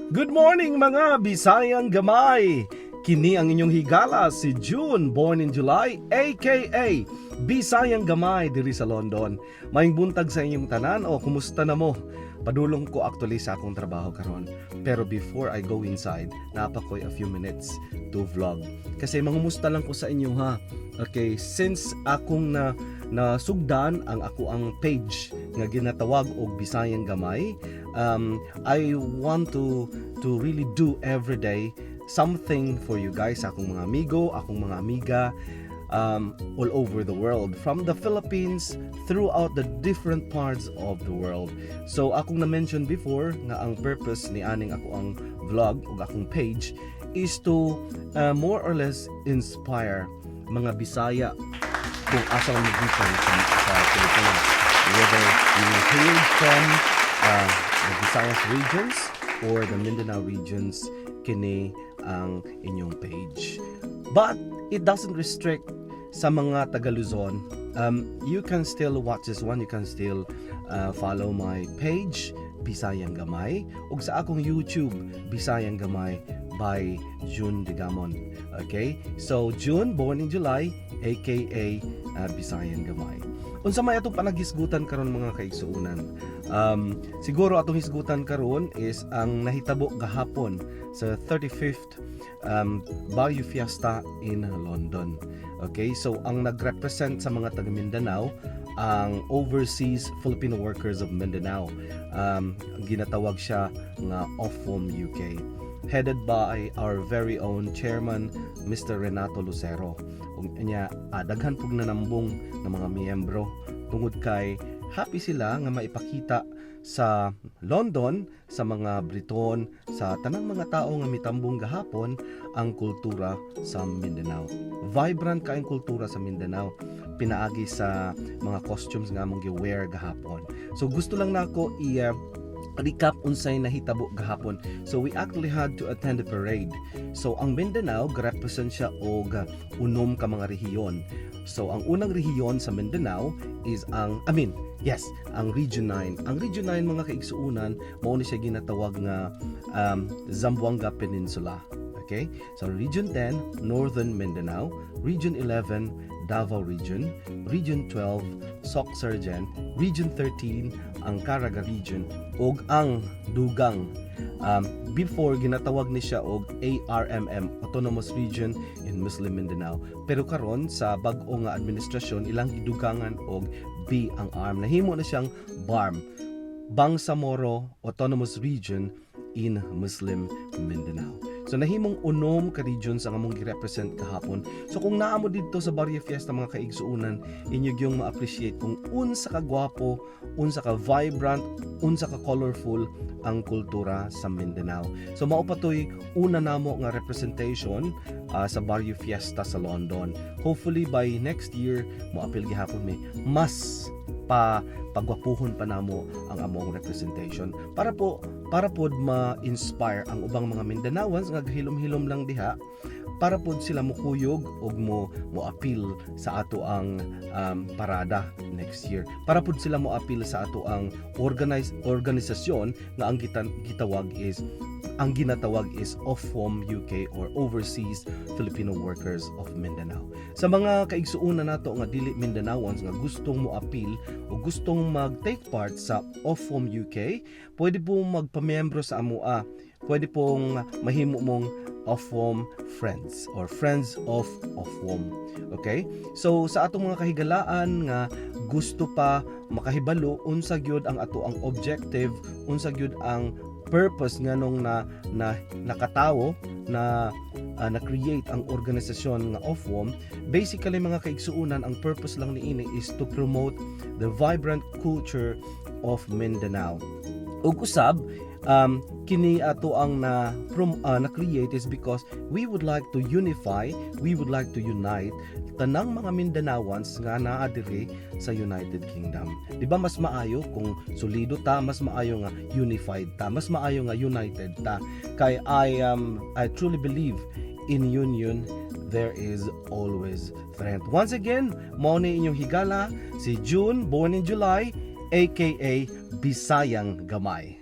Good morning mga Bisayang Gamay! Kini ang inyong higala si June, born in July, aka Bisayang Gamay diri sa London. Maayong buntag sa inyong tanan o kumusta na mo? Padulong ko actually sa akong trabaho karon. Pero before I go inside, napakoy a few minutes to vlog. Kasi mangumusta lang ko sa inyo ha. Okay, since akong nasugdan ang ako ang page nga ginatawag og Bisayang Gamay, I want to really do every day something for you guys, akong mga amigo, akong mga amiga, all over the world, from the Philippines throughout the different parts of the world. So akong na-mention before nga ang purpose ni aning ako ang vlog o akong page is to more or less inspire mga Bisaya kung asa ang magikan sa Pilipinas, whether you hail from the Visayas regions or the Mindanao regions, kini ang inyong page. But it doesn't restrict sa mga taga Luzon. You can still watch this one, you can still follow my page Bisayang Gamay ug sa akong YouTube Bisayang Gamay by June Digamon. Okay? So June, born in July, aka Bisayang Gamay. Unsa may atong panagisgutan karon mga kaigsuunan? Siguro atong hisgutan karon is ang nahitabo gahapon sa 35th Barrio Fiesta in London. Okay, so ang nagrepresent sa mga taga Mindanao ang Overseas Filipino Workers of Mindanao. Ginatawag siya nga OFFOM UK, headed by our very own chairman, Mr. Renato Lucero. Ug nya daghan pug nanambong ng mga miyembro tungod kay happy sila nga maipakita sa London, sa mga Briton, sa tanang mga tao nga mitambong gahapon ang kultura sa Mindanao. Vibrant kaayong kultura sa Mindanao, pinaagi sa mga costumes nga among gi-wear gahapon. So gusto lang nako recap unsay nahitabo gahapon. So we actually had to attend the parade. So ang Mindanao represent siya og unom ka mga rehiyon. So ang unang rehiyon sa Mindanao is ang Region 9. Ang Region 9 mga kaigsuunan mao ni siya ginatawag nga Zamboanga Peninsula. Okay? So Region 10, Northern Mindanao, Region 11, Davao Region, Region 12, Soc-Sargen, Region 13, ang Caraga Region, ug ang Dugang. Before ginatawag ni siya og ARMM, Autonomous Region in Muslim Mindanao. Pero karon sa bag-o nga administrasyon ilang gidugangan og B ang ARM. Nahimo na siyang BARM, Bangsamoro Autonomous Region in Muslim Mindanao. So nahimong unom ka regions ang among gi-represent kahapon. So kung naa mo dito sa Barrio Fiesta mga kaigsuunan, inyo gyung ma-appreciate kung unsa ka gwapo, unsa ka vibrant, unsa ka colorful ang kultura sa Mindanao. So mao patoy una namo nga representation sa Barrio Fiesta sa London. Hopefully by next year moapil gihapon mi mas pagwapuhon pa namo ang among representation para pod ma-inspire ang ubang mga Mindanaoans nga gahilom-hilom lang diha, para pod sila mukuyog og mo-appeal sa ato ang parada next year, para pod sila mo-appeal sa ato ang organisasyon nga ang ginatawag is OFFOM UK or Overseas Filipino Workers of Mindanao. Sa mga kaigsuunan nato nga dili Mindanaoans nga gustong mo-appeal o gustong mag-take part sa OFFOM UK, pwede pong magpamiyembro sa AMUA. Pwede pong mahimo mong OFFOM Friends or Friends of OFFOM. Okay? So sa atong mga kahigalaan nga gusto pa makahibalo unsa gyud ang ato ang objective, unsa gyud ang purpose nga nung nakatawo na na-create ang organisasyon nga OFFOM. Basically mga kaigsuunan, ang purpose lang niini is to promote the vibrant culture of Mindanao. Ug usab kini ato ang na-create is because we would like to unify, we would like to unite tanang mga Mindanaoans nga naa diri sa United Kingdom. Di ba mas maayo kung solido ta, mas maayo nga unified ta, mas maayo nga united ta. Kay I truly believe in union there is always strength. Once again, mao ni inyong higala si June, born in July, aka Bisayang Gamay.